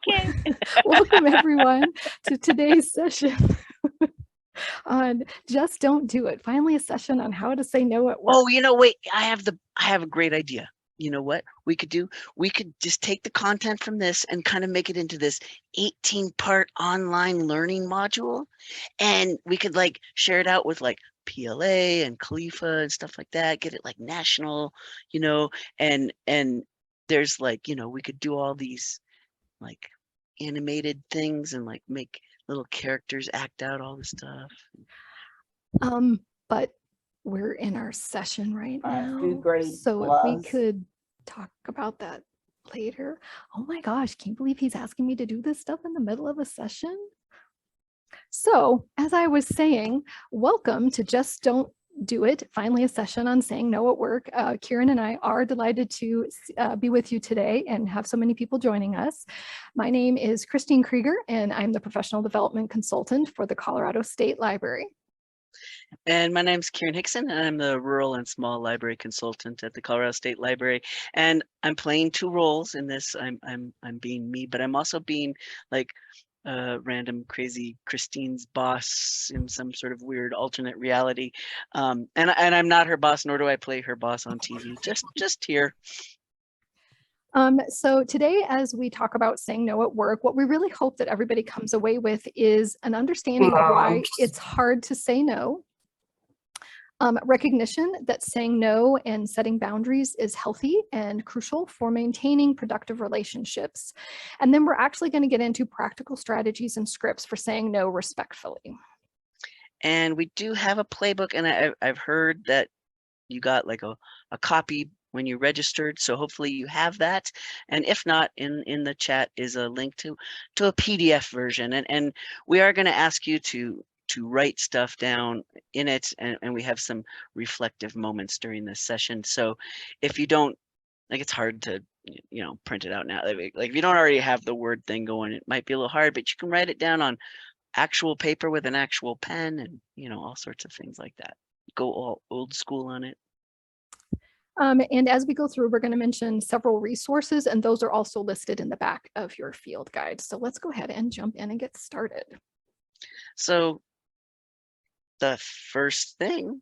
Okay. Welcome everyone to today's session on Just Don't Do It. Finally, a session on how to say no at work. Oh, wait, I have a great idea. You know what we could do? We could just take the content from this and kind of make it into this 18-part online learning module. And we could like share it out with like PLA and Khalifa and stuff like that, get it like national, and there's like, we could do all these like animated things and like make little characters act out all the stuff. But we're in our session right now. Food grade So if we gloves. could talk about that later. Oh my gosh, can't believe he's asking me to do this stuff in the middle of a session. So as I was saying, welcome to Just Don't Do It. Finally, a session on saying no at work. Kieran and I are delighted to be with you today and have so many people joining us. My name is Christine Krieger, and I'm the professional development consultant for the Colorado State Library. And my name's Kieran Hickson, and I'm the rural and small library consultant at the Colorado State Library. And I'm playing two roles in this. I'm being me, but I'm also being like random crazy Christine's boss in some sort of weird alternate reality. And I'm not her boss, nor do I play her boss on TV. Just here. So today, as we talk about saying no at work, what we really hope that everybody comes away with is an understanding of why it's hard to say no. Recognition that saying no and setting boundaries is healthy and crucial for maintaining productive relationships. And then we're actually going to get into practical strategies and scripts for saying no respectfully. And we do have a playbook, and I've heard that you got like a copy when you registered, so hopefully you have that. And if not, in the chat is a link to a PDF version, and we are going to ask you to write stuff down in it, and we have some reflective moments during this session. So if you don't, like, it's hard to print it out now, like if you don't already have the word thing going, it might be a little hard, but you can write it down on actual paper with an actual pen, and all sorts of things like that. Go all old school on it. And as we go through, we're going to mention several resources, and those are also listed in the back of your field guide. So let's go ahead and jump in and get started. So the first thing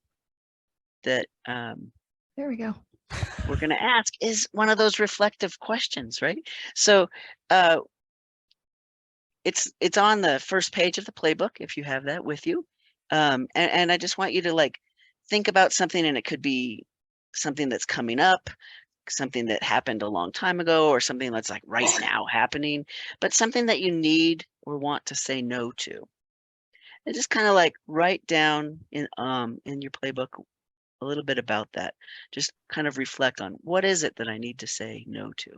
that there we go. We're going to ask is one of those reflective questions, right? So it's on the first page of the playbook if you have that with you. And I just want you to like think about something, and it could be something that's coming up, something that happened a long time ago, or something that's like right now happening, but something that you need or want to say no to. And just kind of like write down in your playbook a little bit about that. Just kind of reflect on what is it that I need to say no to.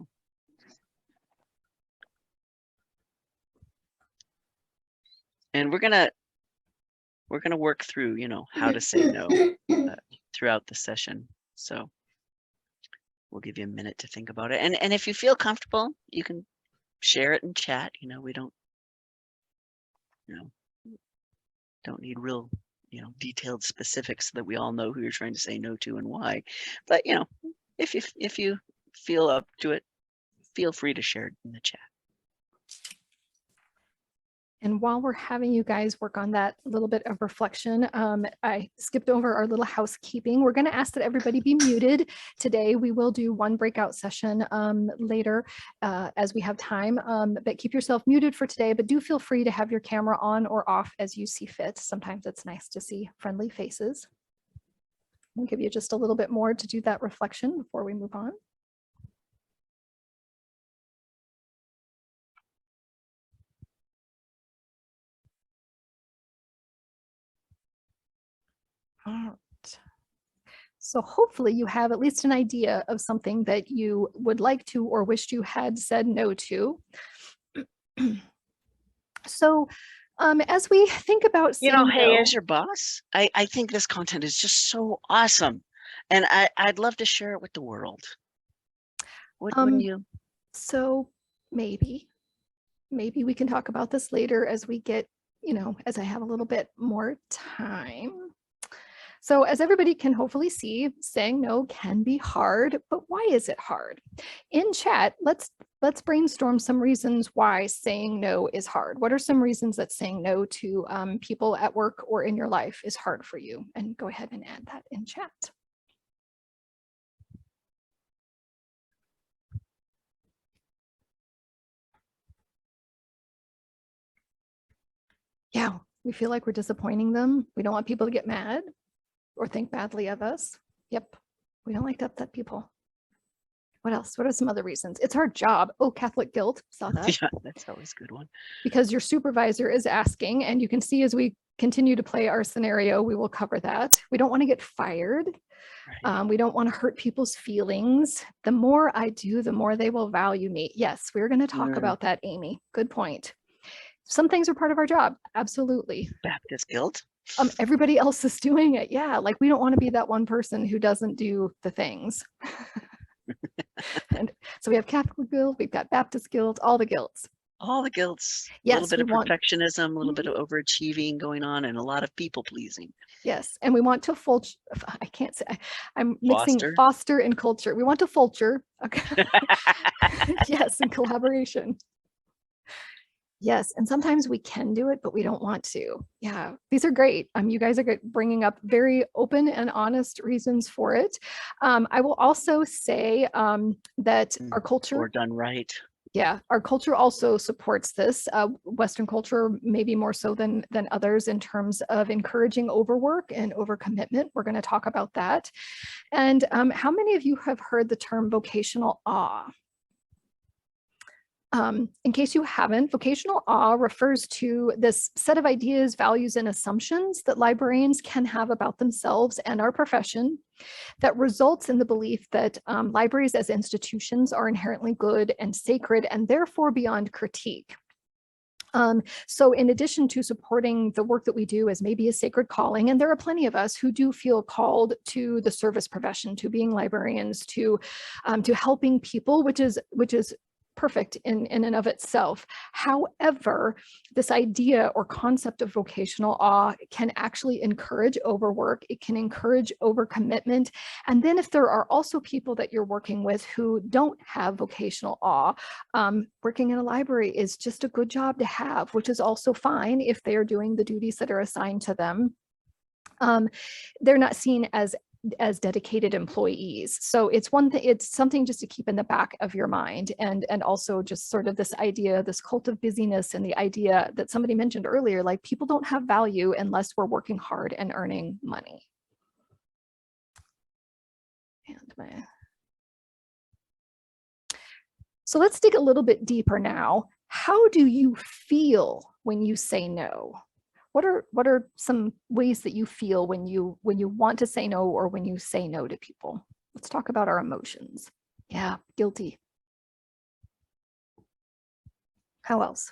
And we're gonna work through, how to say no throughout the session. So we'll give you a minute to think about it. And if you feel comfortable, you can share it in chat. We don't, don't need real, detailed specifics so that we all know who you're trying to say no to and why. But, if you feel up to it, feel free to share it in the chat. And while we're having you guys work on that little bit of reflection, I skipped over our little housekeeping. We're going to ask that everybody be muted today. We will do one breakout session later as we have time, but keep yourself muted for today, but do feel free to have your camera on or off as you see fit. Sometimes it's nice to see friendly faces. We'll give you just a little bit more to do that reflection before we move on. All right. So hopefully you have at least an idea of something that you would like to or wished you had said no to. So as we think about saying hey, no, as your boss, I think this content is just so awesome. And I'd love to share it with the world. Wouldn't you? So maybe we can talk about this later as we get, as I have a little bit more time. So as everybody can hopefully see, saying no can be hard, but why is it hard? In chat, let's let's brainstorm some reasons why saying no is hard. What are some reasons that saying no to people at work or in your life is hard for you? And go ahead and add that in chat. Yeah, we feel like we're disappointing them. We don't want people to get mad or think badly of us. Yep, we don't like to upset people. What else? What are some other reasons? It's our job. Oh, Catholic guilt. Saw that. Yeah, that's always a good one. Because your supervisor is asking, and you can see as we continue to play our scenario, we will cover that. We don't want to get fired. Right. We don't want to hurt people's feelings. The more I do, the more they will value me. Yes, we're going to talk about that, Amy. Good point. Some things are part of our job. Absolutely. Baptist guilt. Everybody else is doing it. Yeah, like we don't want to be that one person who doesn't do the things. And so we have Catholic guilt, we've got Baptist guilt, all the guilts. All the guilts. Yes, a little bit of perfectionism, a little bit Mhm. of overachieving going on, and a lot of people pleasing. Yes, and we want to I can't say, I'm mixing Foster. foster and culture. We want to fulture. Okay. Yes, and collaboration. Yes, and sometimes we can do it, but we don't want to. Yeah, these are great. You guys are bringing up very open and honest reasons for it. I will also say that our culture, or done right. yeah, our culture also supports this. Western culture, maybe more so than others in terms of encouraging overwork and overcommitment. We're going to talk about that. And how many of you have heard the term vocational awe? In case you haven't, vocational awe refers to this set of ideas, values, and assumptions that librarians can have about themselves and our profession that results in the belief that libraries as institutions are inherently good and sacred and therefore beyond critique. So in addition to supporting the work that we do as maybe a sacred calling, and there are plenty of us who do feel called to the service profession, to being librarians, to helping people, which is perfect in and of itself. However, this idea or concept of vocational awe can actually encourage overwork. It can encourage overcommitment. And then if there are also people that you're working with who don't have vocational awe, working in a library is just a good job to have, which is also fine if they are doing the duties that are assigned to them. They're not seen as dedicated employees. So it's one thing, it's something just to keep in the back of your mind. And also just sort of this idea, this cult of busyness, and the idea that somebody mentioned earlier, like people don't have value unless we're working hard and earning money. So let's dig a little bit deeper now. How do you feel when you say no? What are some ways that you feel when you want to say no or when you say no to people? Let's talk about our emotions. Yeah, guilty. How else?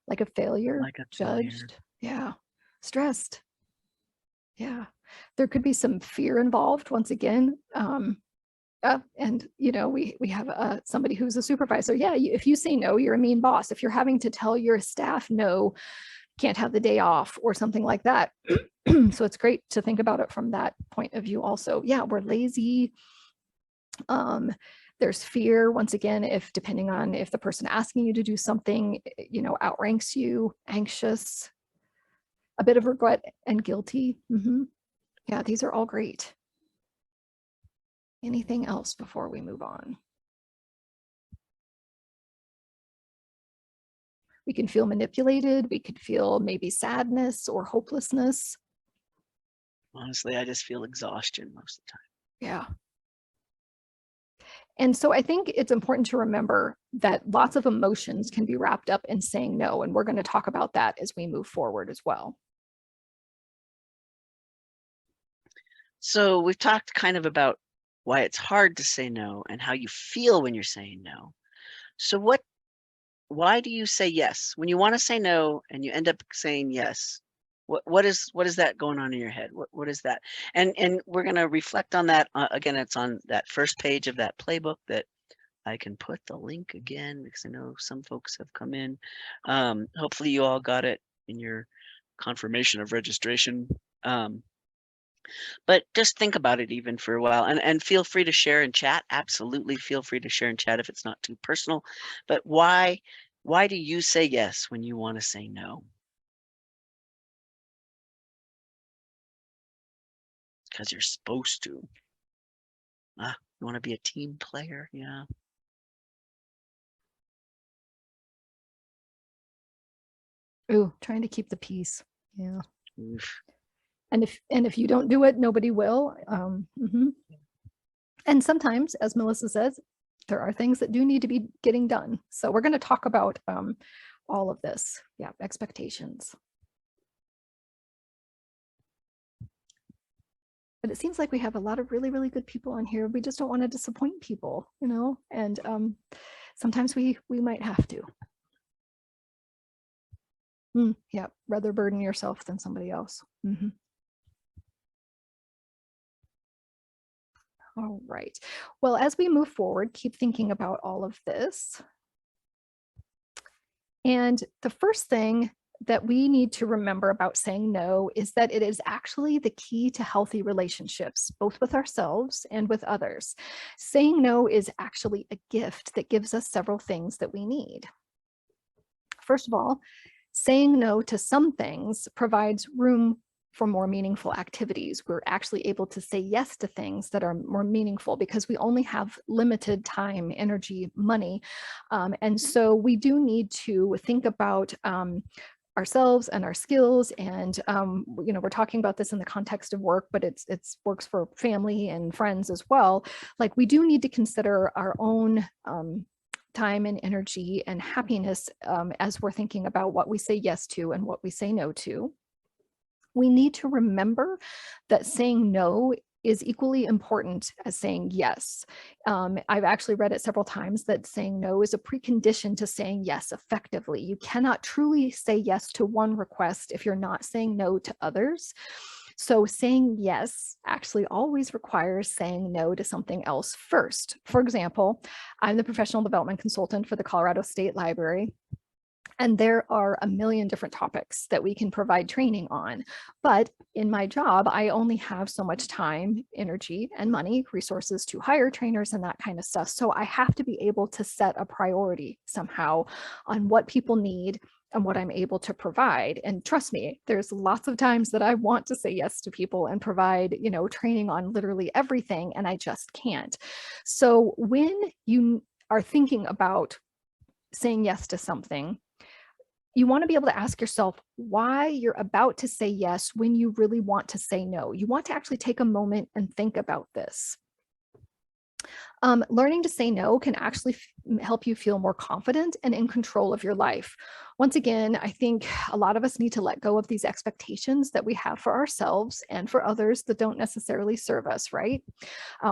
Like a failure, judged. Yeah, stressed. Yeah, there could be some fear involved once again. And you know, we have somebody who's a supervisor. Yeah, if you say no, you're a mean boss. If you're having to tell your staff no, can't have the day off or something like that. So it's great to think about it from that point of view also. Yeah, we're lazy. There's fear once again, if depending on if the person asking you to do something, you know, outranks you, anxious, a bit of regret and guilty. Yeah, these are all great. Anything else before we move on? We can feel manipulated. We could feel maybe sadness or hopelessness. Honestly, I just feel exhaustion most of the time. Yeah. And so I think it's important to remember that lots of emotions can be wrapped up in saying no. And we're going to talk about that as we move forward as well. So we've talked kind of about why it's hard to say no and how you feel when you're saying no. So why do you say yes? When you want to say no and you end up saying yes, what is that going on in your head? What is that? And we're going to reflect on that. Again, it's on that first page of that playbook that I can put the link again because I know some folks have come in. Hopefully you all got it in your confirmation of registration. But just think about it even for a while, and feel free to share in chat. Absolutely feel free to share in chat if it's not too personal. But why do you say yes when you want to say no? Because you're supposed to. Ah, you want to be a team player? Yeah. Ooh, trying to keep the peace. Yeah. Oof. And if you don't do it, nobody will. And sometimes, as Melissa says, there are things that do need to be getting done. So we're going to talk about all of this. Yeah, expectations. But it seems like we have a lot of really, really good people on here. We just don't want to disappoint people, you know, and sometimes we might have to. Yeah, rather burden yourself than somebody else. All right. Well, as we move forward, keep thinking about all of this. And the first thing that we need to remember about saying no is that it is actually the key to healthy relationships, both with ourselves and with others. Saying no is actually a gift that gives us several things that we need. First of all, saying no to some things provides room for more meaningful activities. We're actually able to say yes to things that are more meaningful because we only have limited time, energy, money. And so we do need to think about ourselves and our skills. And, you know, we're talking about this in the context of work, but it's works for family and friends as well. Like we do need to consider our own time and energy and happiness as we're thinking about what we say yes to and what we say no to. We need to remember that saying no is equally important as saying yes. I've actually read it several times that saying no is a precondition to saying yes effectively. You cannot truly say yes to one request if you're not saying no to others. So saying yes actually always requires saying no to something else first. For example, I'm the professional development consultant for the Colorado State Library. And there are a million different topics that we can provide training on. But in my job, I only have so much time, energy, and money, resources to hire trainers and that kind of stuff. So I have to be able to set a priority somehow on what people need and what I'm able to provide. And trust me, there's lots of times that I want to say yes to people and provide, you know, training on literally everything, and I just can't. So when you are thinking about saying yes to something, you want to be able to ask yourself why you're about to say yes when you really want to say no. You want to actually take a moment and think about this. Learning to say no can actually help you feel more confident and in control of your life. Once again, I think a lot of us need to let go of these expectations that we have for ourselves and for others that don't necessarily serve us, right?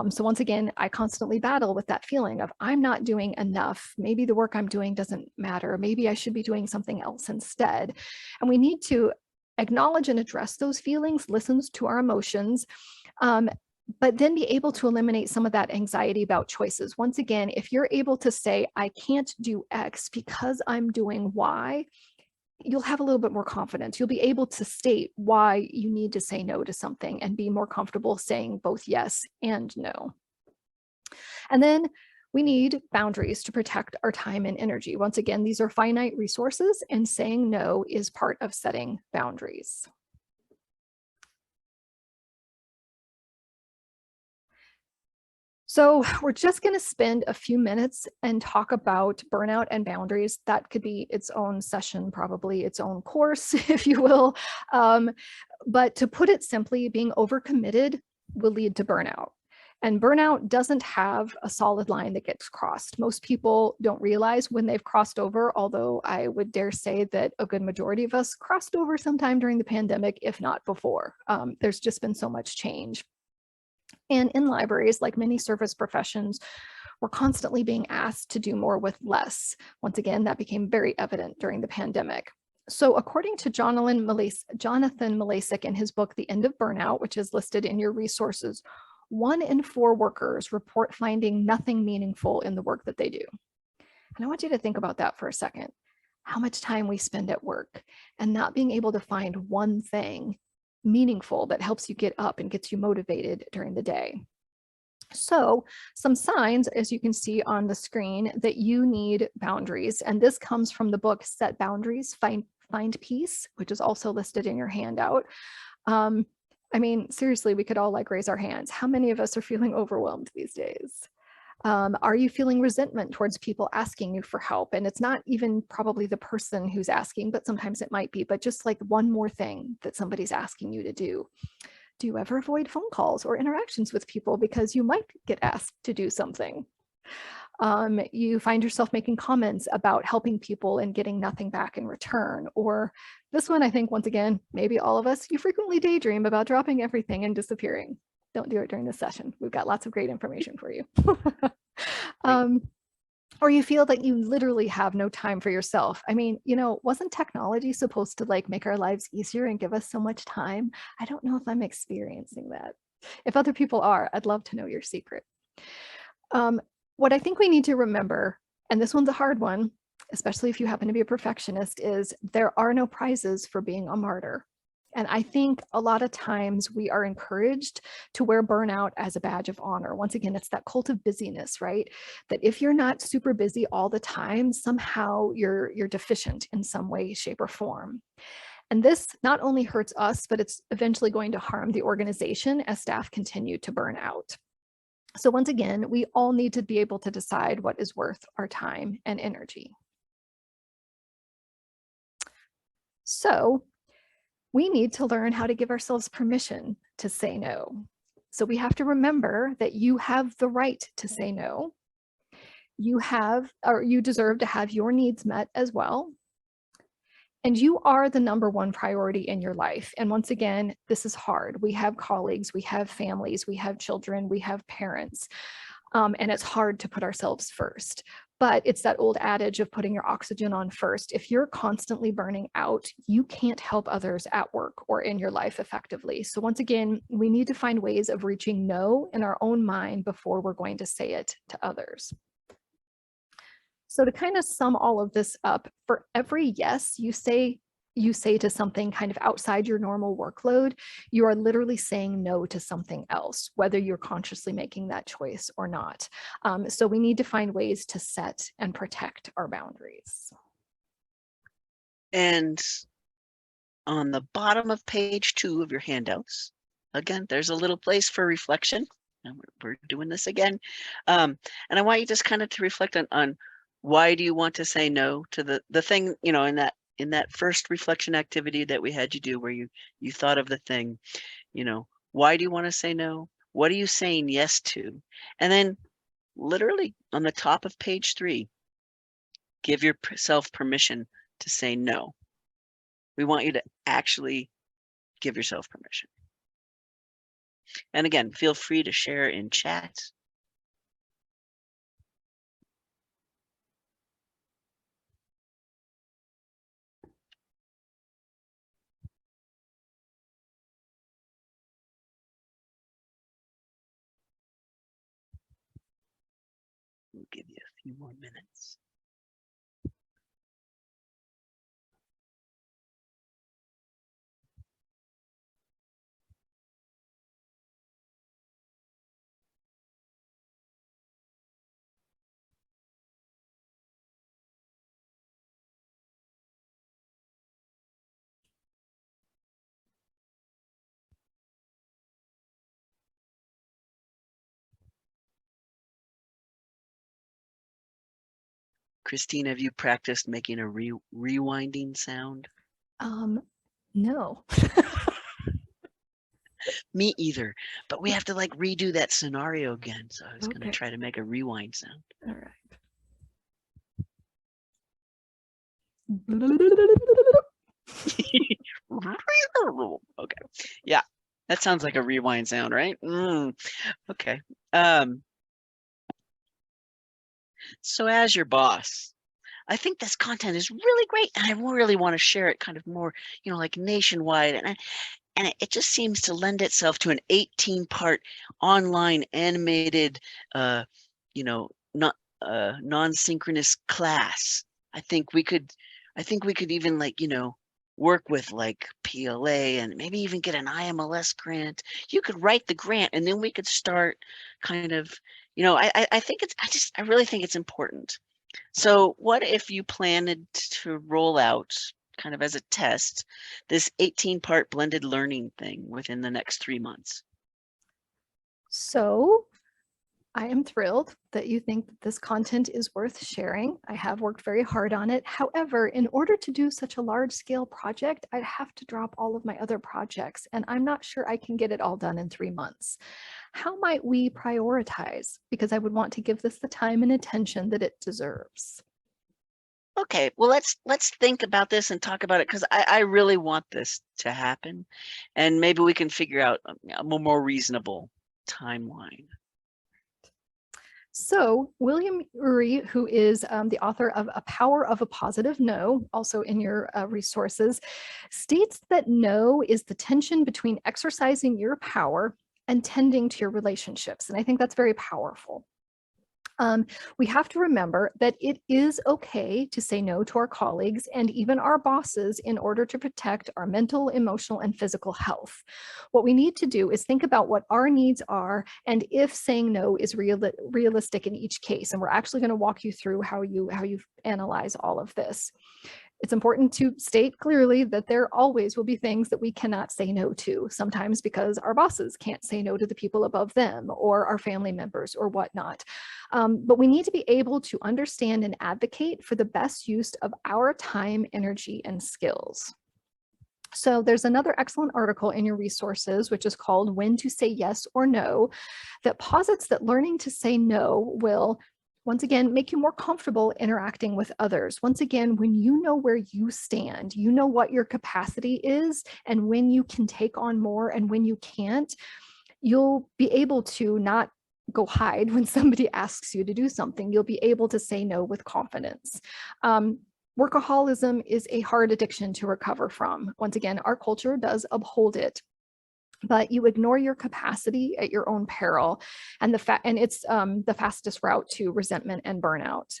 So once again, I constantly battle with that feeling of I'm not doing enough. Maybe the work I'm doing doesn't matter. Maybe I should be doing something else instead. And we need to acknowledge and address those feelings, listen to our emotions, but then be able to eliminate some of that anxiety about choices. Once again, if you're able to say, I can't do X because I'm doing Y, you'll have a little bit more confidence. You'll be able to state why you need to say no to something and be more comfortable saying both yes and no. And then we need boundaries to protect our time and energy. Once again, these are finite resources, and saying no is part of setting boundaries. So we're just going to spend a few minutes and talk about burnout and boundaries. That could be its own session, probably its own course, if you will. But to put it simply, being overcommitted will lead to burnout. And burnout doesn't have a solid line that gets crossed. Most people don't realize when they've crossed over, although I would dare say that a good majority of us crossed over sometime during the pandemic, if not before. There's just been so much change. And in libraries, like many service professions, we're constantly being asked to do more with less. Once again, that became very evident during the pandemic. So according to Jonathan Malasik in his book, The End of Burnout, which is listed in your resources, 1 in 4 workers report finding nothing meaningful in the work that they do. And I want you to think about that for a second. How much time we spend at work and not being able to find one thing meaningful, that helps you get up and gets you motivated during the day. So some signs, as you can see on the screen, that you need boundaries. And this comes from the book Set Boundaries, Find Peace, which is also listed in your handout. I mean, seriously, we could all like raise our hands. How many of us are feeling overwhelmed these days? Are you feeling resentment towards people asking you for help? And it's not even probably the person who's asking, but sometimes it might be, but just like one more thing that somebody's asking you to do. Do you ever avoid phone calls or interactions with people because you might get asked to do something? You find yourself making comments about helping people and getting nothing back in return. Or this one, I think, once again, maybe all of us, you frequently daydream about dropping everything and disappearing. Don't do it during this session. We've got lots of great information for you. Or you feel that you literally have no time for yourself. I mean, you know, wasn't technology supposed to like make our lives easier and give us so much time? I don't know if I'm experiencing that. If other people are, I'd love to know your secret. What I think we need to remember, and this one's a hard one, especially if you happen to be a perfectionist, is there are no prizes for being a martyr. And I think a lot of times we are encouraged to wear burnout as a badge of honor. Once again, it's that cult of busyness, right? That if you're not super busy all the time, somehow you're deficient in some way, shape, or form. And this not only hurts us, but it's eventually going to harm the organization as staff continue to burn out. So once again, we all need to be able to decide what is worth our time and energy. So we need to learn how to give ourselves permission to say no. So we have to remember that you have the right to say no. You deserve to have your needs met as well. And you are the number one priority in your life. And once again, this is hard. We have colleagues, we have families, we have children, we have parents. And it's hard to put ourselves first. But it's that old adage of putting your oxygen on first. If you're constantly burning out, you can't help others at work or in your life effectively. So once again, we need to find ways of reaching no in our own mind before we're going to say it to others. So to kind of sum all of this up, for every yes you say to something kind of outside your normal workload, you are literally saying no to something else, whether you're consciously making that choice or not. So we need to find ways to set and protect our boundaries. And on the bottom of page 2 of your handouts, again, there's a little place for reflection. And we're doing this again. And I want you just kind of to reflect on why do you want to say no to the thing, you know, in that first reflection activity that we had you do where you thought of the thing, you know, why do you want to say no? What are you saying yes to? And then literally on the top of page 3, give yourself permission to say no. We want you to actually give yourself permission. And again, feel free to share in chat. We'll give you a few more minutes. Christine, have you practiced making a rewinding sound? No. Me either, but we have to like redo that scenario again. So I was going to try to make a rewind sound. All right. Okay. Yeah. That sounds like a rewind sound, right? Okay. So as your boss, I think this content is really great and I really want to share it kind of more, you know, like nationwide. And it just seems to lend itself to an 18-part online animated, you know, not non-synchronous class. I think we could even like, you know, work with like PLA and maybe even get an IMLS grant. You could write the grant and then we could start kind of, I think I really think it's important. So what if you planned to roll out kind of as a test this 18-part blended learning thing within the next 3 months? So I am thrilled that you think that this content is worth sharing. I have worked very hard on it. However, in order to do such a large scale project, I'd have to drop all of my other projects, and I'm not sure I can get it all done in 3 months. How might we prioritize? Because I would want to give this the time and attention that it deserves. Okay, well, let's think about this and talk about it because I really want this to happen, and maybe we can figure out a more reasonable timeline. So William Ury, who is the author of A Power of a Positive No, also in your resources, states that no is the tension between exercising your power and tending to your relationships. And I think that's very powerful. We have to remember that it is okay to say no to our colleagues and even our bosses in order to protect our mental, emotional, and physical health. What we need to do is think about what our needs are and if saying no is realistic in each case. And we're actually going to walk you through how you analyze all of this. It's important to state clearly that there always will be things that we cannot say no to, sometimes because our bosses can't say no to the people above them or our family members or whatnot. But we need to be able to understand and advocate for the best use of our time, energy, and skills. So there's another excellent article in your resources, which is called When to Say Yes or No, that posits that learning to say no will, once again, make you more comfortable interacting with others. Once again, when you know where you stand, you know what your capacity is and when you can take on more and when you can't, you'll be able to not go hide when somebody asks you to do something. You'll be able to say no with confidence. Workaholism is a hard addiction to recover from. Once again, our culture does uphold it, but you ignore your capacity at your own peril, and it's the fastest route to resentment and burnout.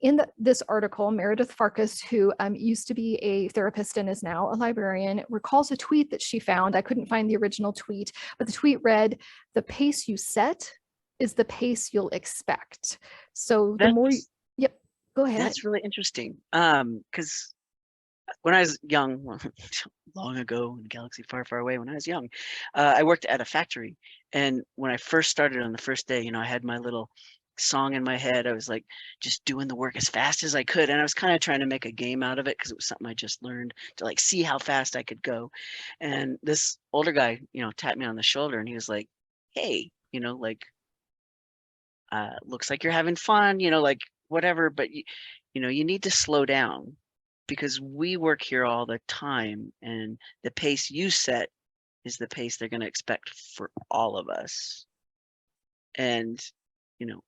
In this article, Meredith Farkas, who used to be a therapist and is now a librarian, recalls a tweet that she found. I couldn't find the original tweet, but the tweet read, "The pace you set is the pace you'll expect." So the more, yep, go ahead. That's really interesting. Because when I was young, well, long ago in a galaxy far, far away, when I was young, I worked at a factory. And when I first started on the first day, I had my little song in my head. I was like just doing the work as fast as I could. And I was kind of trying to make a game out of it because it was something I just learned to like see how fast I could go. And this older guy, tapped me on the shoulder and he was like, "Hey, like, looks like you're having fun, like whatever, but you need to slow down because we work here all the time and the pace you set is the pace they're going to expect for all of us. And,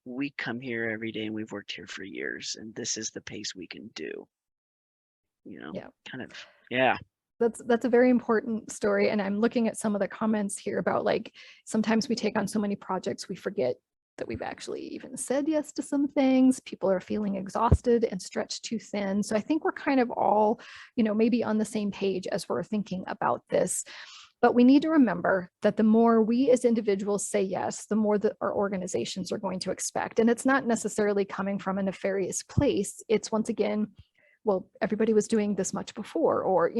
we come here every day and we've worked here for years and this is the pace we can do, Yeah. kind of, yeah. That's a very important story. And I'm looking at some of the comments here about like, sometimes we take on so many projects, we forget that we've actually even said yes to some things. People are feeling exhausted and stretched too thin. So I think we're kind of all, maybe on the same page as we're thinking about this. But we need to remember that the more we as individuals say yes, the more that our organizations are going to expect. And it's not necessarily coming from a nefarious place. It's once again, well, everybody was doing this much before, or,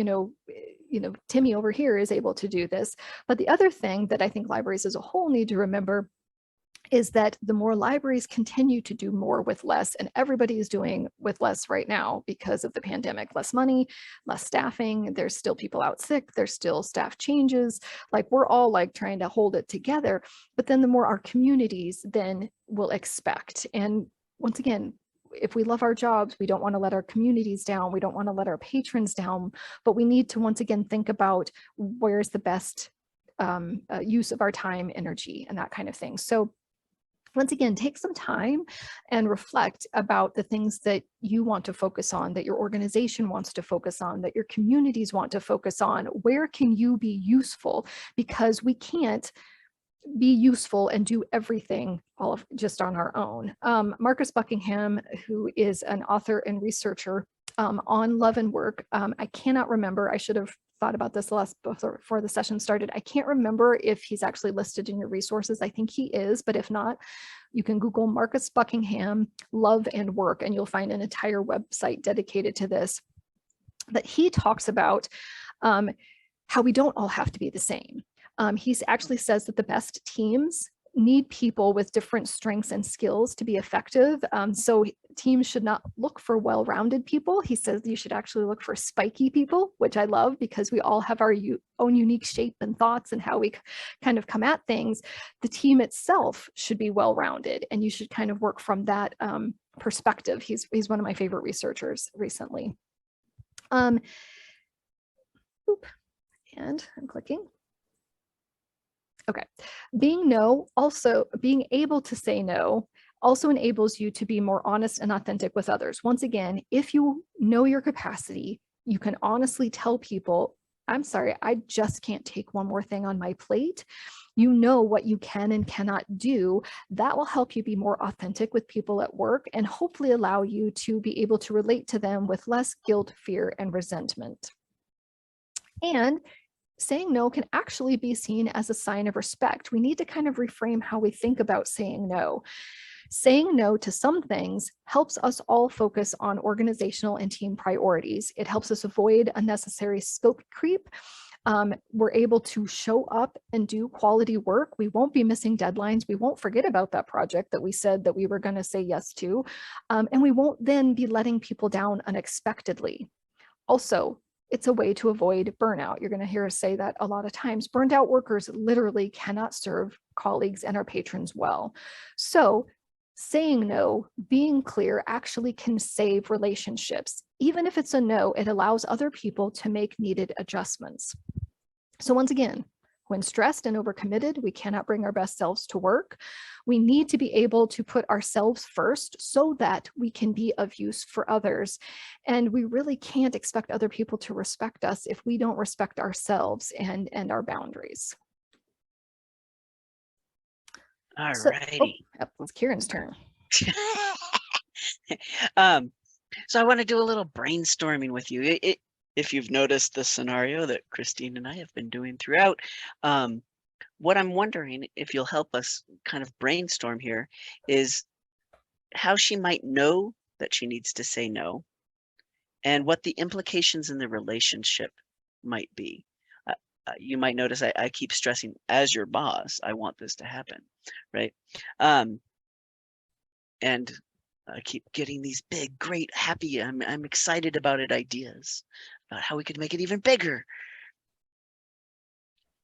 Timmy over here is able to do this. But the other thing that I think libraries as a whole need to remember is that the more libraries continue to do more with less, and everybody is doing with less right now because of the pandemic, less money, less staffing, there's still people out sick, there's still staff changes, like we're all like trying to hold it together, but then the more our communities then will expect. And once again, if we love our jobs, we don't want to let our communities down, we don't want to let our patrons down, but we need to once again think about where's the best use of our time, energy, and that kind of thing. So once again, take some time and reflect about the things that you want to focus on, that your organization wants to focus on, that your communities want to focus on. Where can you be useful? Because we can't be useful and do everything just on our own. Marcus Buckingham, who is an author and researcher on Love and Work. I cannot remember. I should have thought about this before the session started. I can't remember if he's actually listed in your resources. I think he is, but if not, you can Google Marcus Buckingham, Love and Work, and you'll find an entire website dedicated to this. That he talks about how we don't all have to be the same. He actually says that the best teams need people with different strengths and skills to be effective. So teams should not look for well-rounded people. He says you should actually look for spiky people, which I love because we all have our own unique shape and thoughts and how we kind of come at things. The team itself should be well-rounded, and you should kind of work from that perspective. He's one of my favorite researchers recently. And I'm clicking. Okay, being able to say no also enables you to be more honest and authentic with others. Once again, if you know your capacity, you can honestly tell people, I'm sorry, I just can't take one more thing on my plate. You know what you can and cannot do. That will help you be more authentic with people at work and hopefully allow you to be able to relate to them with less guilt, fear, and resentment. And saying no can actually be seen as a sign of respect. We need to kind of reframe how we think about saying no. Saying no to some things helps us all focus on organizational and team priorities. It helps us avoid unnecessary scope creep. We're able to show up and do quality work. We won't be missing deadlines. We won't forget about that project that we said that we were going to say yes to. And we won't then be letting people down unexpectedly. Also, it's a way to avoid burnout. You're going to hear us say that a lot of times. Burned out workers literally cannot serve colleagues and our patrons well. So saying no, being clear actually can save relationships. Even if it's a no, it allows other people to make needed adjustments. So once again, when stressed and overcommitted, we cannot bring our best selves to work. We need to be able to put ourselves first so that we can be of use for others. And we really can't expect other people to respect us if we don't respect ourselves and our boundaries. All So, righty. it's Kieran's turn. So I want to do a little brainstorming with you. If you've noticed the scenario that Christine and I have been doing throughout, what I'm wondering, if you'll help us kind of brainstorm here, is how she might know that she needs to say no and what the implications in the relationship might be. You might notice I keep stressing, as your boss, I want this to happen, right? And I keep getting these big, great, happy, I'm excited about it ideas about how we could make it even bigger.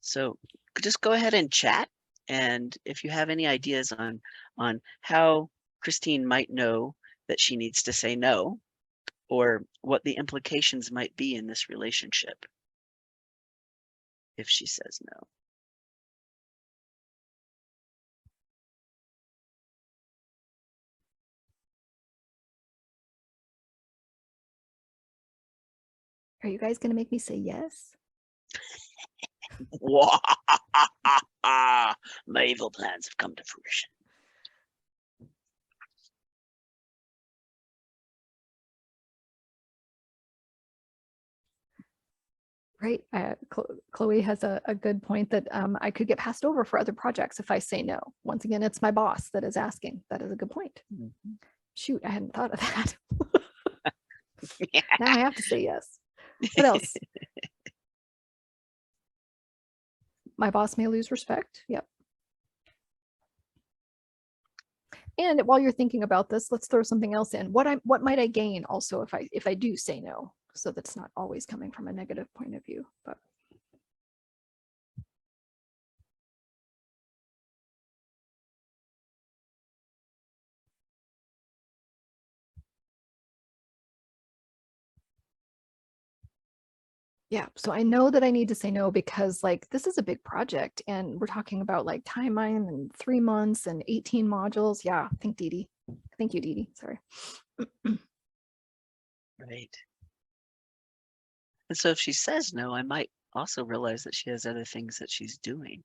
So just go ahead and chat. And if you have any ideas on how Christine might know that she needs to say no, or what the implications might be in this relationship if she says no. Are you guys going to make me say yes? My evil plans have come to fruition. Right. Chloe has a good point that I could get passed over for other projects if I say no. Once again, it's my boss that is asking. That is a good point. Mm-hmm. Shoot, I hadn't thought of that. Yeah. Now I have to say yes. What else? My boss may lose respect. Yep. And while you're thinking about this, let's throw something else in. What might I gain also if I do say no, so that's not always coming from a negative point of view, but. Yeah, so I know that I need to say no because like this is a big project and we're talking about like timeline and 3 months and 18 modules. Yeah, thank you, Dee Dee. Sorry. Right. And so if she says no, I might also realize that she has other things that she's doing.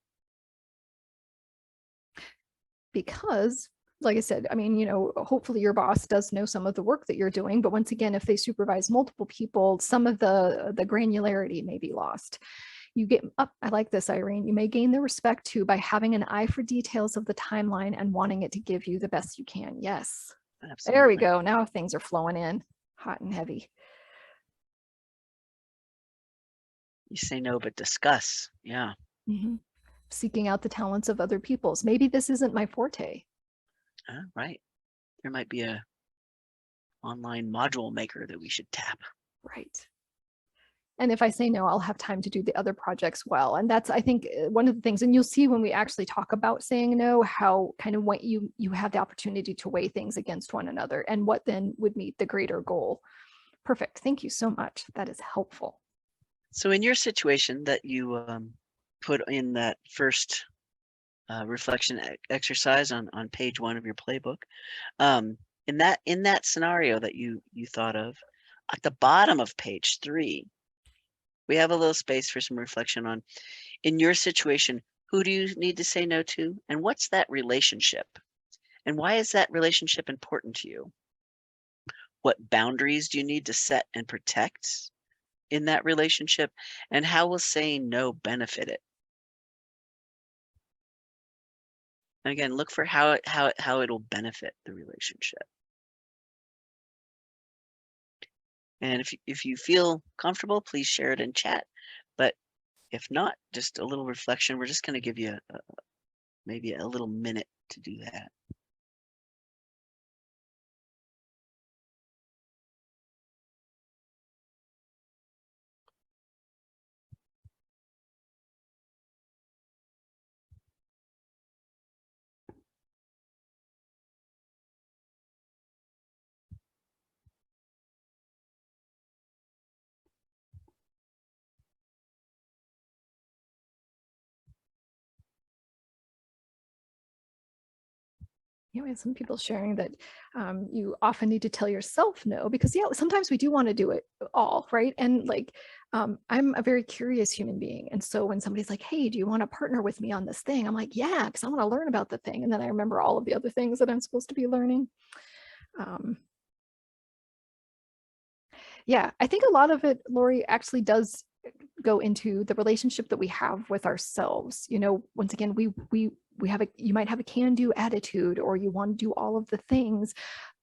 Because like I said, I mean, hopefully your boss does know some of the work that you're doing, but once again, if they supervise multiple people, some of the granularity may be lost. You get up, I like this, Irene. You may gain the respect too by having an eye for details of the timeline and wanting it to give you the best you can. Yes. Absolutely. There we go. Now things are flowing in hot and heavy. You say no, but discuss. Yeah. Mm-hmm. Seeking out the talents of other people's. Maybe this isn't my forte. Right. There might be a online module maker that we should tap. Right. And if I say no, I'll have time to do the other projects well. And that's, I think, one of the things, and you'll see when we actually talk about saying no, how kind of what you have the opportunity to weigh things against one another and what then would meet the greater goal. Perfect. Thank you so much. That is helpful. So in your situation that you put in that first reflection exercise on page 1 of your playbook, in that scenario that you thought of, at the bottom of page 3, we have a little space for some reflection on, in your situation, who do you need to say no to? And what's that relationship? And why is that relationship important to you? What boundaries do you need to set and protect in that relationship? And how will saying no benefit it? And again, look for how it'll benefit the relationship. And if you feel comfortable, please share it in chat. But if not, just a little reflection. We're just going to give you maybe a little minute to do that. We have some people sharing that you often need to tell yourself no, because sometimes we do want to do it all, right? And like, I'm a very curious human being. And so when somebody's like, hey, do you want to partner with me on this thing? I'm like, yeah, because I want to learn about the thing. And then I remember all of the other things that I'm supposed to be learning. Yeah, I think a lot of it, Lori, actually does go into the relationship that we have with ourselves. Once again, we have you might have a can-do attitude, or you want to do all of the things,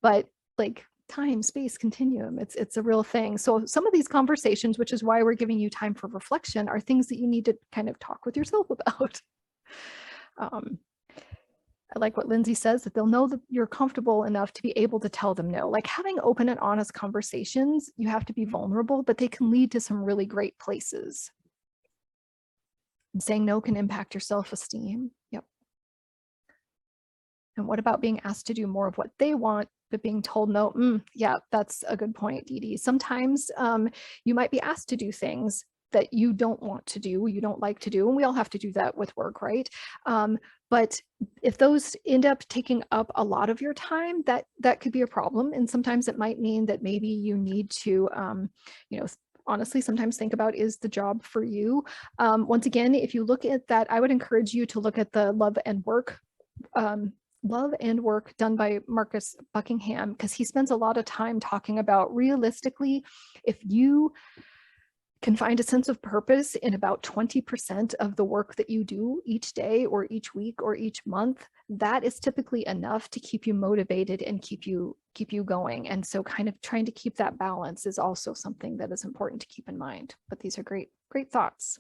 but like time, space, continuum, it's a real thing. So some of these conversations, which is why we're giving you time for reflection, are things that you need to kind of talk with yourself about. I like what Lindsay says, that they'll know that you're comfortable enough to be able to tell them no. Like having open and honest conversations, you have to be vulnerable, but they can lead to some really great places. And saying no can impact your self-esteem. Yep. And what about being asked to do more of what they want, but being told no? Yeah, that's a good point, Dee Dee. Sometimes you might be asked to do things that you don't want to do, you don't like to do, and we all have to do that with work, right? But if those end up taking up a lot of your time, that could be a problem. And sometimes it might mean that maybe you need to, honestly, sometimes think about, is the job for you? Once again, if you look at that, I would encourage you to look at the Love and Work done by Marcus Buckingham, because he spends a lot of time talking about, realistically, if you can find a sense of purpose in about 20% of the work that you do each day or each week or each month, that is typically enough to keep you motivated and keep you going. And so kind of trying to keep that balance is also something that is important to keep in mind. But these are great thoughts.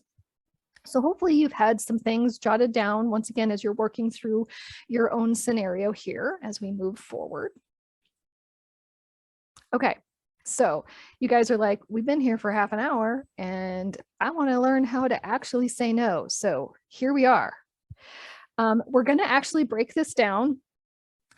So hopefully you've had some things jotted down, once again, as you're working through your own scenario here as we move forward. Okay. So you guys are like, we've been here for half an hour and I want to learn how to actually say no. So here we are. We're going to actually break this down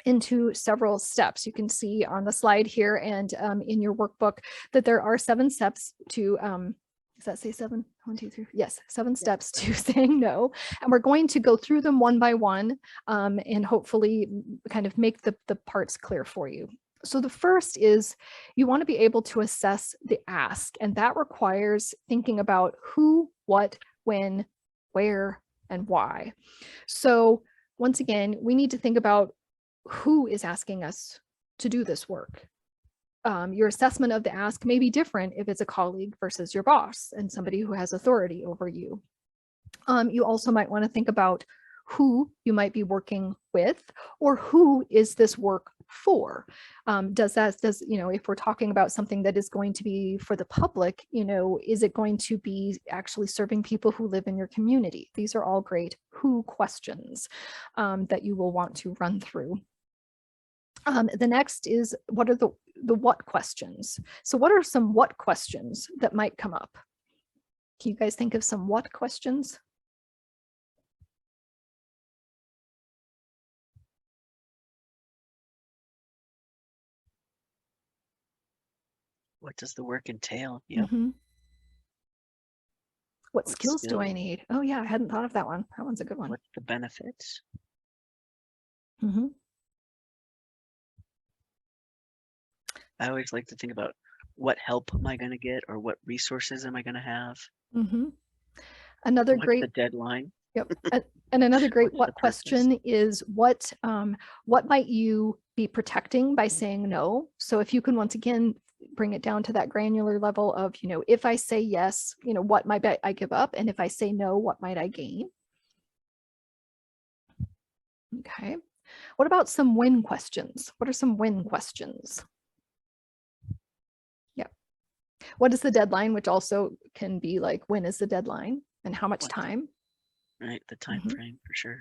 into several steps. You can see on the slide here and in your workbook that there are 7 steps to, does that say 7? 1, 2, 3. Yes, 7 steps to saying no. And we're going to go through them one by one and hopefully kind of make the parts clear for you. So the first is you want to be able to assess the ask, and that requires thinking about who, what, when, where, and why. So once again, we need to think about who is asking us to do this work. Your assessment of the ask may be different if it's a colleague versus your boss and somebody who has authority over you. You also might want to think about who you might be working with, or who is this work for? If we're talking about something that is going to be for the public, is it going to be actually serving people who live in your community? These are all great who questions that you will want to run through. The next is, what are the what questions? So what are some what questions that might come up? Can you guys think of some what questions? What does the work entail? Yeah. What skills do I need? Oh yeah, I hadn't thought of that one. That one's a good one. What's the benefits? I always like to think about what help am I going to get, or what resources am I going to have? Another What's great the deadline? Yep. And another great What's what the purpose? question is what might you be protecting by saying no? So if you can once again bring it down to that granular level of, if I say yes, what might I give up? And if I say no, what might I gain? Okay. What about some when questions? What are some when questions? Yeah. What is the deadline? Which also can be like, when is the deadline and how much time? Right, the time frame for sure.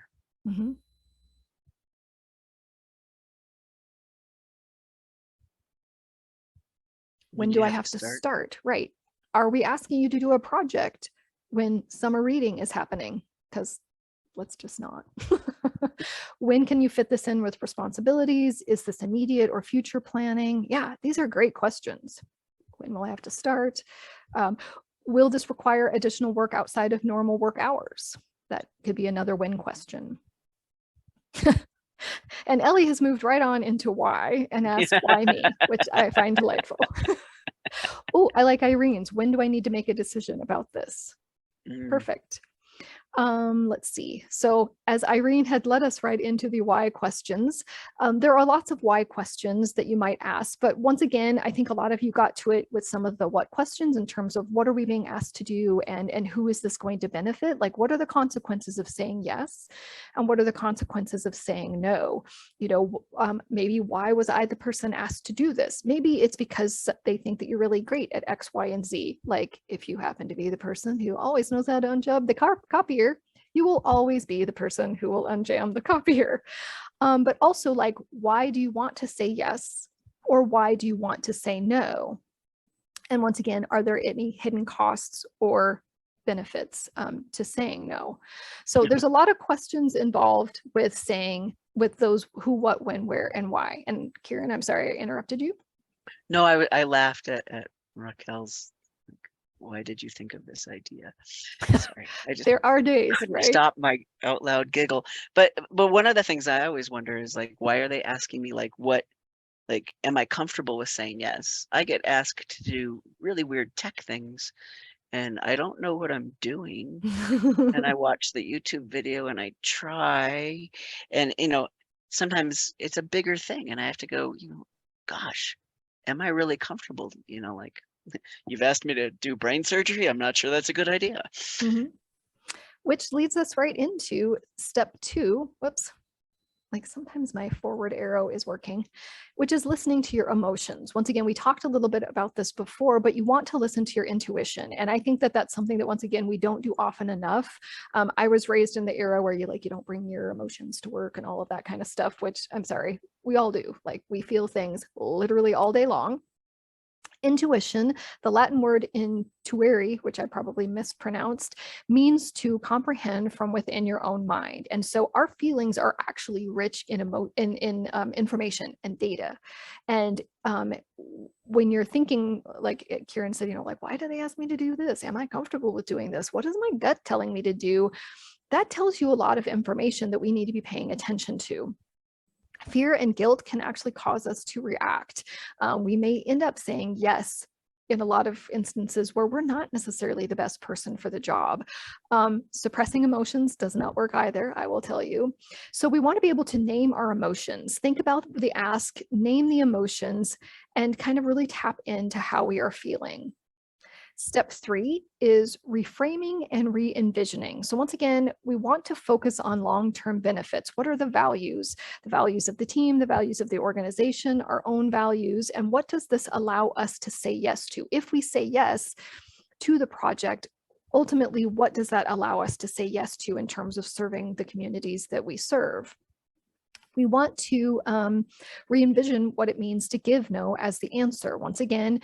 When do I have to start? Right. Are we asking you to do a project when summer reading is happening? Because let's just not. When can you fit this in with responsibilities? Is this immediate or future planning? Yeah, these are great questions. When will I have to start? Will this require additional work outside of normal work hours? That could be another when question. And Ellie has moved right on into why and asked why me, which I find delightful. Oh, I like Irene's. When do I need to make a decision about this? Perfect. Let's see. So as Irene had led us right into the why questions, there are lots of why questions that you might ask. But once again, I think a lot of you got to it with some of the what questions in terms of what are we being asked to do, and who is this going to benefit? Like, what are the consequences of saying yes? And what are the consequences of saying no? Maybe why was I the person asked to do this? Maybe it's because they think that you're really great at X, Y, and Z. Like if you happen to be the person who always knows how to unjab the copier, you will always be the person who will unjam the copier. But also, like, why do you want to say yes? Or why do you want to say no? And once again, are there any hidden costs or benefits to saying no? So there's a lot of questions involved with saying, with those who, what, when, where, and why. And Kieran, I'm sorry I interrupted you. No, I laughed at Raquel's. Why did you think of this idea? Sorry, there are days, right? Stop my out loud giggle. But one of the things I always wonder is, like, why are they asking me, like, what, like, am I comfortable with saying yes? I get asked to do really weird tech things, and I don't know what I'm doing. And I watch the YouTube video and I try, and sometimes it's a bigger thing, and I have to go, gosh, am I really comfortable? Like, you've asked me to do brain surgery. I'm not sure that's a good idea. Which leads us right into step 2. Whoops. Like sometimes my forward arrow is working, which is listening to your emotions. Once again, we talked a little bit about this before, but you want to listen to your intuition. And I think that that's something that, once again, we don't do often enough. I was raised in the era where you don't bring your emotions to work and all of that kind of stuff, which I'm sorry, we all do. Like, we feel things literally all day long. Intuition, the Latin word intuere, which I probably mispronounced, means to comprehend from within your own mind. And so our feelings are actually rich in information and data. And when you're thinking, like Kieran said, like, why do they ask me to do this? Am I comfortable with doing this? What is my gut telling me to do? That tells you a lot of information that we need to be paying attention to. Fear and guilt can actually cause us to react. We may end up saying yes in a lot of instances where we're not necessarily the best person for the job. Suppressing emotions does not work either, I will tell you. So we want to be able to name our emotions. Think about the ask, name the emotions, and kind of really tap into how we are feeling. Step 3 is reframing and re-envisioning. So once again, we want to focus on long-term benefits. What are the values? The values of the team, the values of the organization, our own values, and what does this allow us to say yes to? If we say yes to the project, ultimately, what does that allow us to say yes to in terms of serving the communities that we serve? We want to re-envision what it means to give no as the answer. Once again,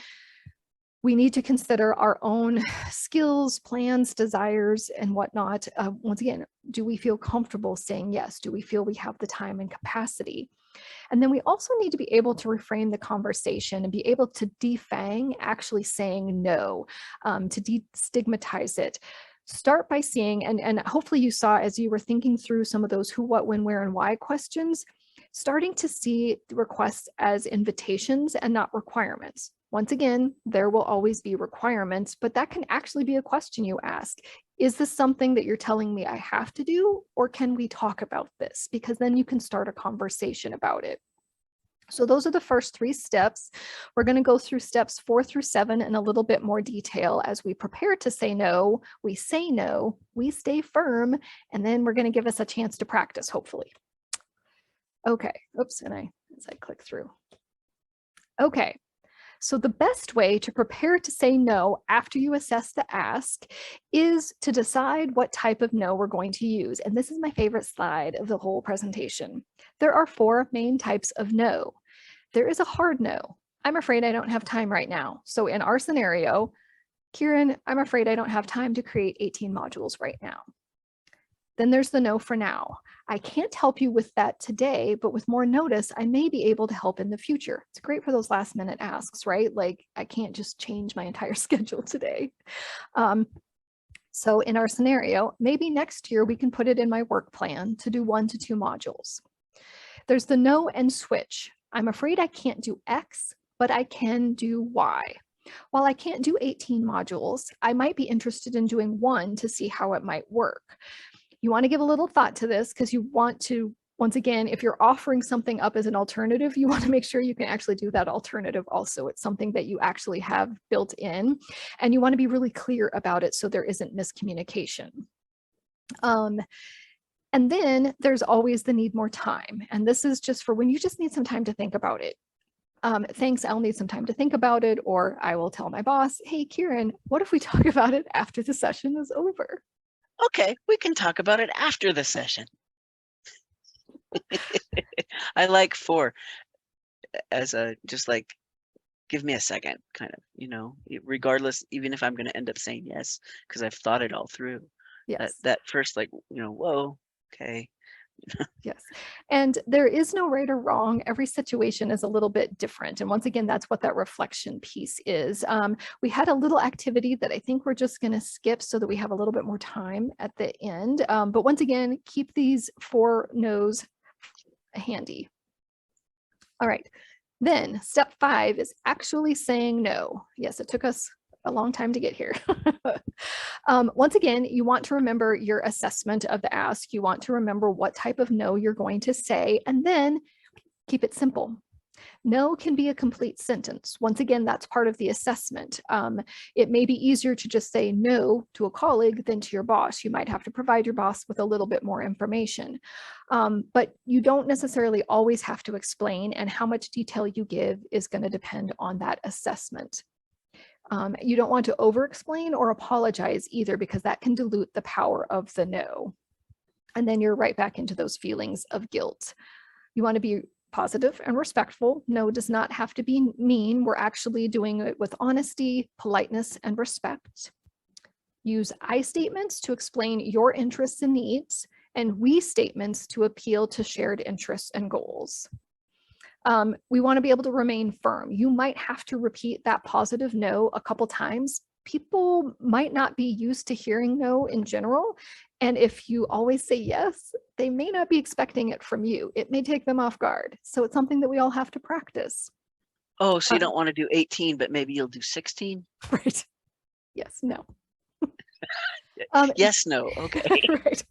we need to consider our own skills, plans, desires, and whatnot. Once again, do we feel comfortable saying yes? Do we feel we have the time and capacity? And then we also need to be able to reframe the conversation and be able to defang actually saying no, to destigmatize it. Start by seeing, and hopefully you saw as you were thinking through some of those who, what, when, where, and why questions, starting to see requests as invitations and not requirements. Once again, there will always be requirements, but that can actually be a question you ask. Is this something that you're telling me I have to do, or can we talk about this? Because then you can start a conversation about it. So those are the first 3 steps. We're going to go through steps 4 through 7 in a little bit more detail as we prepare to say no, we say no, we stay firm, and then we're going to give us a chance to practice, hopefully. Okay, oops, and as I click through. Okay, so the best way to prepare to say no after you assess the ask is to decide what type of no we're going to use. And this is my favorite slide of the whole presentation. There are 4 main types of no. There is a hard no. I'm afraid I don't have time right now. So in our scenario, Kieran, I'm afraid I don't have time to create 18 modules right now. Then there's the no for now. I can't help you with that today, but with more notice, I may be able to help in the future. It's great for those last minute asks, right? Like I can't just change my entire schedule today. So in our scenario, maybe next year we can put it in my work plan to do 1 to 2 modules. There's the no and switch. I'm afraid I can't do X, but I can do Y. While I can't do 18 modules, I might be interested in doing 1 to see how it might work. You want to give a little thought to this because you want to, once again, if you're offering something up as an alternative, you want to make sure you can actually do that alternative also. It's something that you actually have built in, and you want to be really clear about it so there isn't miscommunication. And then there's always the need more time. And this is just for when you just need some time to think about it. Thanks, I'll need some time to think about it, or I will tell my boss, hey, Kieran, what if we talk about it after the session is over? Okay, we can talk about it after the session. I like 4 as a just like, give me a second kind of, you know, regardless, even if I'm going to end up saying yes, because I've thought it all through. Yes. That first, like, you know, whoa, okay. Yes. And there is no right or wrong. Every situation is a little bit different. And once again, that's what that reflection piece is. We had a little activity that I think we're just going to skip so that we have a little bit more time at the end. But once again, keep these 4 no's handy. All right. Then step 5 is actually saying no. Yes, it took us a long time to get here. Once again, you want to remember your assessment of the ask. You want to remember what type of no you're going to say, and then keep it simple. No can be a complete sentence. Once again, that's part of the assessment. It may be easier to just say no to a colleague than to your boss. You might have to provide your boss with a little bit more information. But you don't necessarily always have to explain, and how much detail you give is going to depend on that assessment. You don't want to over-explain or apologize either, because that can dilute the power of the no. And then you're right back into those feelings of guilt. You want to be positive and respectful. No does not have to be mean. We're actually doing it with honesty, politeness, and respect. Use I statements to explain your interests and needs, and we statements to appeal to shared interests and goals. We want to be able to remain firm. You might have to repeat that positive no a couple times. People might not be used to hearing no in general. And if you always say yes, they may not be expecting it from you. It may take them off guard. So it's something that we all have to practice. Oh, so you Uh, don't want to do 18, but maybe you'll do 16? Right. Yes, no. Yes, no. Okay. Right.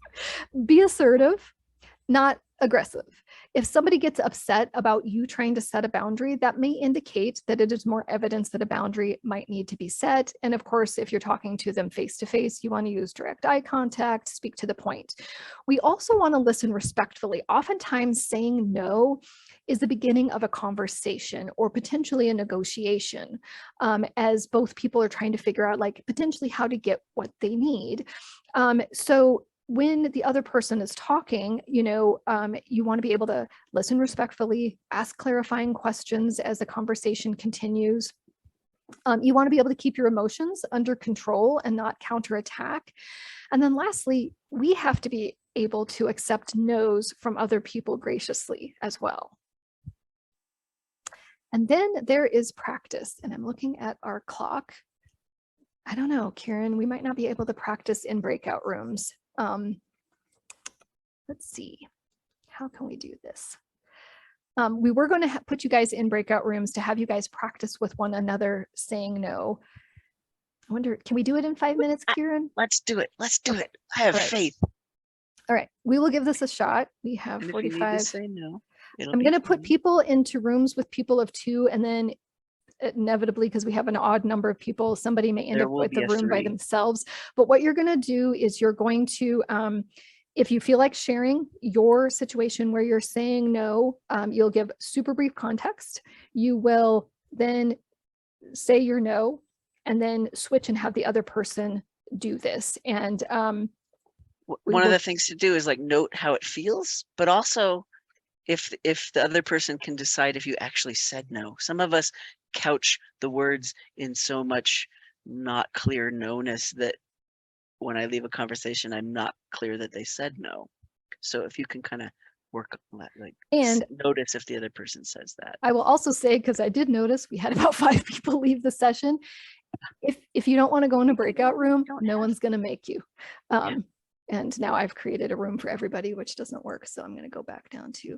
Be assertive, not aggressive. If somebody gets upset about you trying to set a boundary, that may indicate that it is more evidence that a boundary might need to be set. And of course, if you're talking to them face to face, you want to use direct eye contact, speak to the point. We also want to listen respectfully. Oftentimes, saying no is the beginning of a conversation or potentially a negotiation, as both people are trying to figure out, like, potentially how to get what they need. So when the other person is talking, you want to be able to listen respectfully, ask clarifying questions as the conversation continues. You want to be able to keep your emotions under control and not counterattack. And then lastly, we have to be able to accept no's from other people graciously as well. And then there is practice. And I'm looking at our clock. I don't know, Karen, we might not be able to practice in breakout rooms. Let's see, how can we do this? We were going to put you guys in breakout rooms to have you guys practice with one another saying no. I wonder, can we do it in 5 minutes, Kieran? Let's do it. Let's do Okay. it. I have All right. faith. All right, we will give this a shot. We have And if you need to 45. say no, it'll I'm be going to put fine. people into rooms with people of 2, and then inevitably, because we have an odd number of people, somebody may end There up will with be the a room by 3. themselves. But what you're going to do is you're going to, if you feel like sharing your situation where you're saying no, you'll give super brief context. You will then say your no, and then switch and have the other person do this. And One of the things to do is like note how it feels, but also if the other person can decide if you actually said no. Some of us couch the words in so much not clear no-ness that when I leave a conversation, I'm not clear that they said no. So if you can kind of work on that, like and notice if the other person says that. I will also say, because I did notice we had about 5 people leave the session. If you don't want to go in a breakout room, no one's going to make you. And now I've created a room for everybody, which doesn't work. So I'm going to go back down to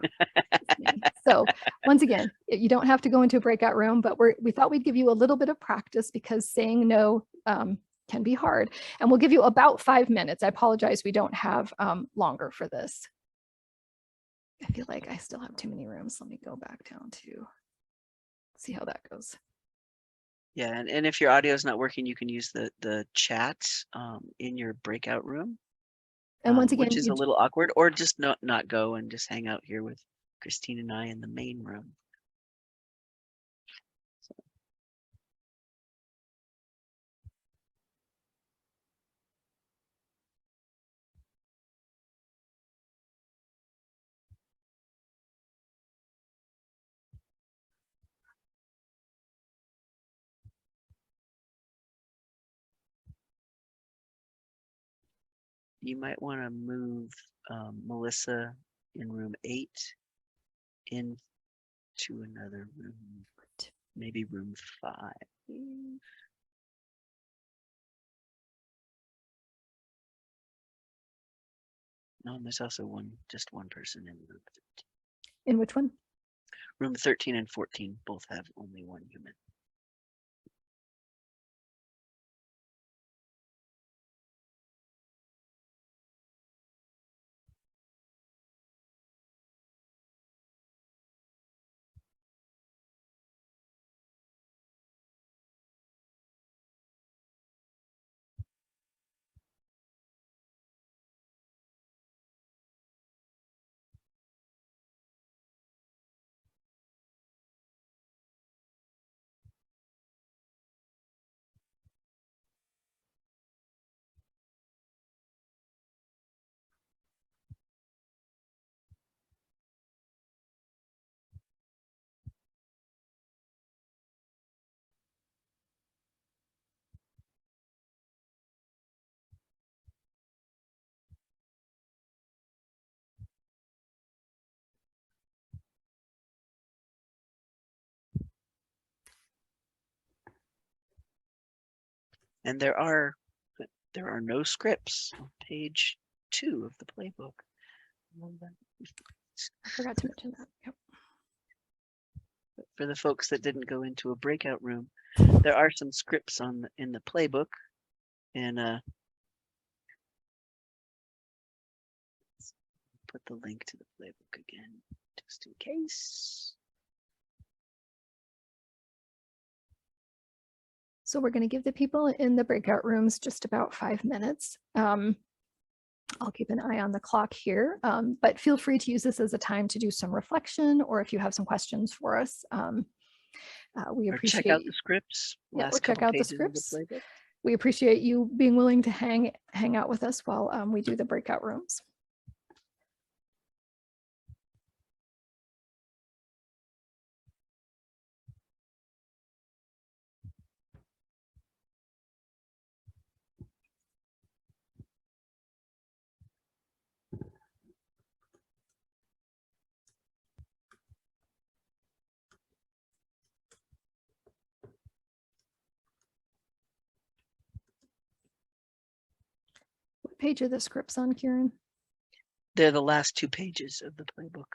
me. So once again, you don't have to go into a breakout room, but we thought we'd give you a little bit of practice because saying no can be hard. And we'll give you about 5 minutes. I apologize, we don't have longer for this. I feel like I still have too many rooms. Let me go back down to see how that goes. Yeah, and if your audio is not working, you can use the chat in your breakout room. And once again, which is a little awkward, or just not go and just hang out here with Christine and I in the main room. So. You might want to move Melissa in room 8 into another room, maybe room 5. No, and there's also just one person in room 13. In which one? Room 13 and 14 both have only one human. And there are no scripts on page 2 of the playbook. I forgot to mention that. Yep. But for the folks that didn't go into a breakout room, there are some scripts in the playbook, and put the link to the playbook again, just in case. So we're going to give the people in the breakout rooms just about 5 minutes. I'll keep an eye on the clock here, but feel free to use this as a time to do some reflection, or if you have some questions for us. We appreciate check out the scripts. Yeah, or check out the pages of scripts. playbook. We appreciate you being willing to hang out with us while we do the breakout rooms. What page are the scripts on, Kieran? They're the last 2 pages of the playbook.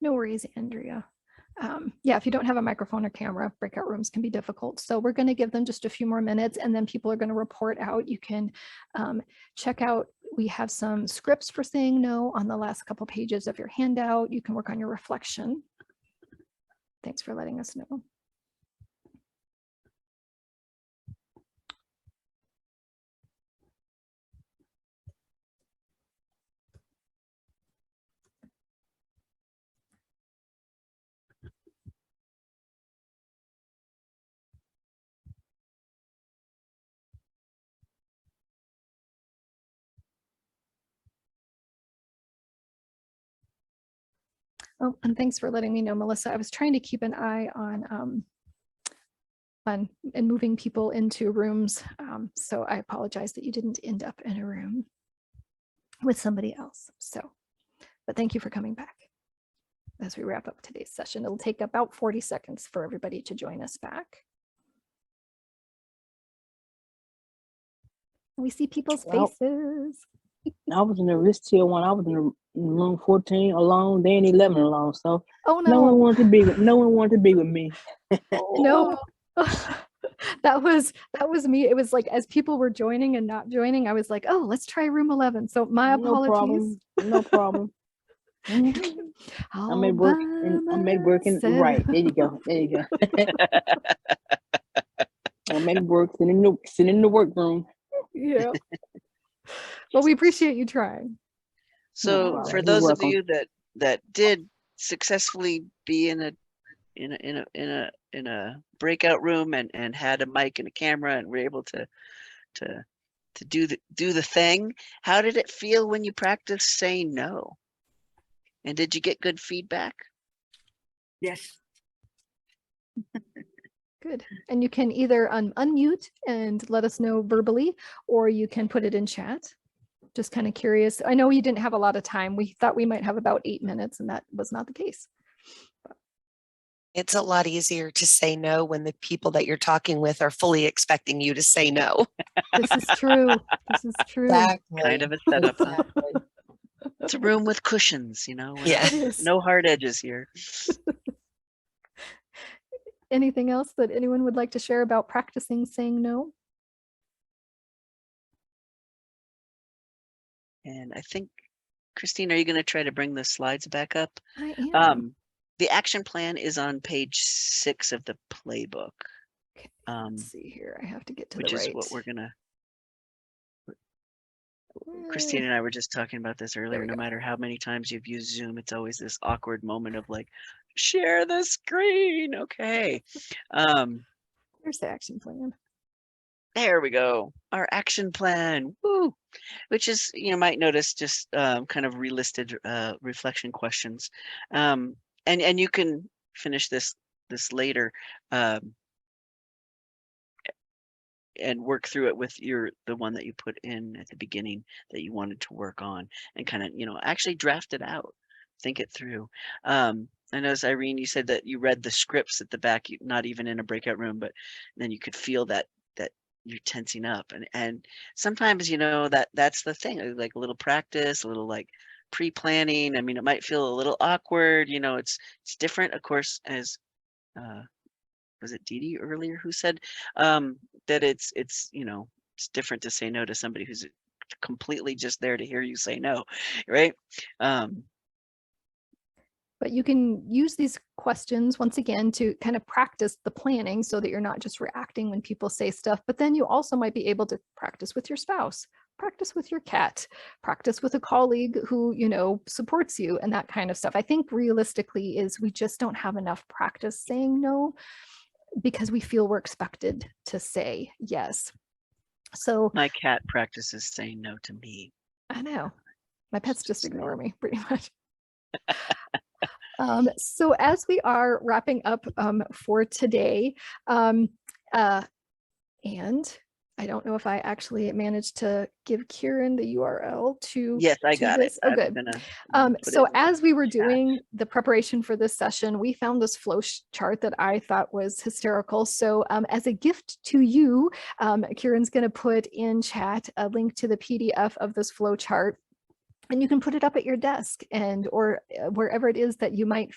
No worries, Andrea. Yeah, if you don't have a microphone or camera, breakout rooms can be difficult. So we're going to give them just a few more minutes, and then people are going to report out. You can check out, we have some scripts for saying no on the last couple pages of your handout. You can work on your reflection. Thanks for letting us know. Oh, and thanks for letting me know, Melissa. I was trying to keep an eye on and moving people into rooms. So I apologize that you didn't end up in a room with somebody else. So, but thank you for coming back. As we wrap up today's session, it'll take about 40 seconds for everybody to join us back. We see people's faces. I was in the risk tier 1. I was in room 14 alone, then 11 alone. So oh no, no one wanted to be with me. No. that was me. It was like as people were joining and not joining, I was like, oh, let's try room 11. So my apologies. No problem. I made working right. There you go. I made work sitting in the workroom. Yeah. Well, we appreciate you trying. So for those of you that did successfully be in a breakout room and had a mic and a camera and were able to do the thing, how did it feel when you practiced saying no? And did you get good feedback? Yes. Good. And you can either unmute and let us know verbally, or you can put it in chat. Just kind of curious. I know you didn't have a lot of time. We thought we might have about 8 minutes, and that was not the case. It's a lot easier to say no when the people that you're talking with are fully expecting you to say no. This is true. This is true. Exactly. Kind of a setup. Exactly. It's a room with cushions, you know. Yeah. No hard edges here. Anything else that anyone would like to share about practicing saying no? And I think, Christine, are you going to try to bring the slides back up? I am. The action plan is on page 6 of the playbook. Okay, let's see here. I have to get to which the right. is what we're gonna. Christine and I were just talking about this earlier. No matter how many times you've used Zoom, it's always this awkward moment of like, share the screen. Okay. Here's the action plan. There we go. Our action plan. Woo! Which is, you might notice just kind of relisted reflection questions. And you can finish this later and work through it with the one that you put in at the beginning that you wanted to work on, and kind of, actually draft it out, think it through. I noticed, Irene, you said that you read the scripts at the back, not even in a breakout room, but then you could feel that you're tensing up, and sometimes, that's the thing, like a little practice, a little like pre-planning. I mean, it might feel a little awkward, it's different, of course, as was it Dee Dee earlier who said that it's different to say no to somebody who's completely just there to hear you say no, right? But you can use these questions once again to kind of practice the planning so that you're not just reacting when people say stuff, but then you also might be able to practice with your spouse, practice with your cat, practice with a colleague who, supports you, and that kind of stuff. I think realistically is we just don't have enough practice saying no because we feel we're expected to say yes. So my cat practices saying no to me. I know. My pets just ignore me pretty much. So as we are wrapping up for today, and I don't know if I actually managed to give Kieran the URL to Yes, I got it. Oh, good. So as we were doing the preparation for this session, we found this flow chart that I thought was hysterical. So as a gift to you, Kieran's going to put in chat a link to the PDF of this flow chart. And you can put it up at your desk or wherever it is that you might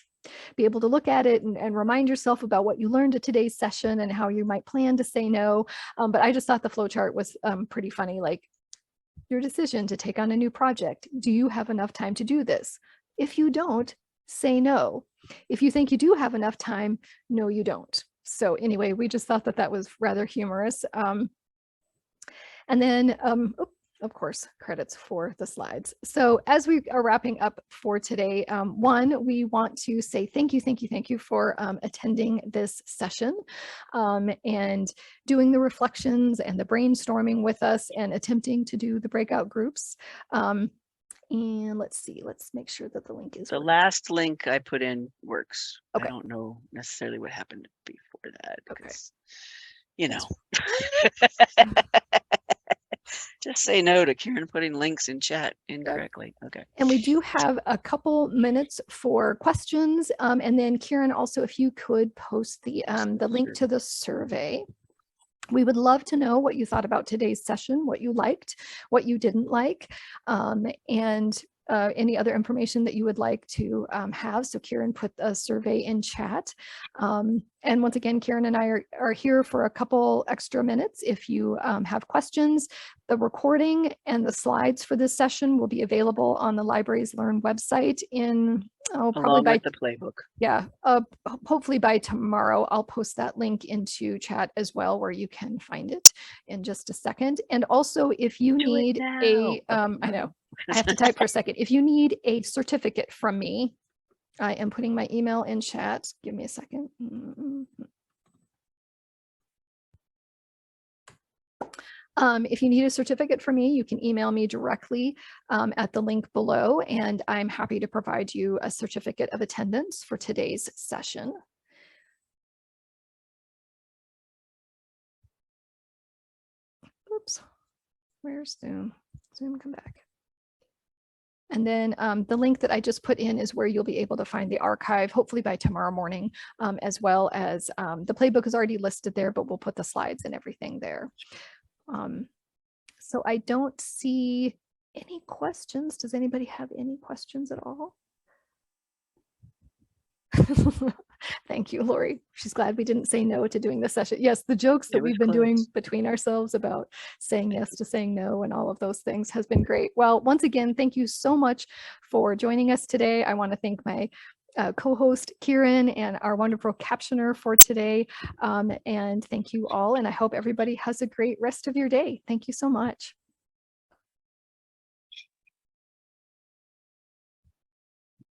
be able to look at it and remind yourself about what you learned at today's session and how you might plan to say no. But I just thought the flowchart was pretty funny, like your decision to take on a new project. Do you have enough time to do this? If you don't, say no. If you think you do have enough time, no, you don't. So anyway, we just thought that was rather humorous. And then, of course, credits for the slides. So as we are wrapping up for today, one, we want to say thank you for attending this session and doing the reflections and the brainstorming with us and attempting to do the breakout groups. And let's see, let's make sure that the link is the working. last link I put in works. Okay. I don't know necessarily what happened before that. Okay. Just say no to Kieran putting links in chat incorrectly. Okay. And we do have a couple minutes for questions. And then Kieran, also, if you could post the link to the survey. We would love to know what you thought about today's session, what you liked, what you didn't like, and any other information that you would like to have. So Kieran put a survey in chat. And once again, Kieran and I are here for a couple extra minutes. If you have questions, the recording and the slides for this session will be available on the Libraries Learn website probably by the playbook. Yeah, hopefully by tomorrow. I'll post that link into chat as well, where you can find it in just a second. And also, if you need I know I have to type for a second. If you need a certificate from me, I am putting my email in chat. Give me a second. If you need a certificate from me, you can email me directly at the link below, and I'm happy to provide you a certificate of attendance for today's session. Oops, where's Zoom? Zoom, come back. And then the link that I just put in is where you'll be able to find the archive, hopefully by tomorrow morning, as well as the playbook is already listed there, but we'll put the slides and everything there. So I don't see any questions. Does anybody have any questions at all? Thank you, Lori. She's glad we didn't say no to doing this session. Yes, the jokes that we've been doing between ourselves about saying yes to saying no and all of those things has been great. Well, once again, thank you so much for joining us today. I want to thank my co-host Kieran and our wonderful captioner for today. And thank you all. And I hope everybody has a great rest of your day. Thank you so much.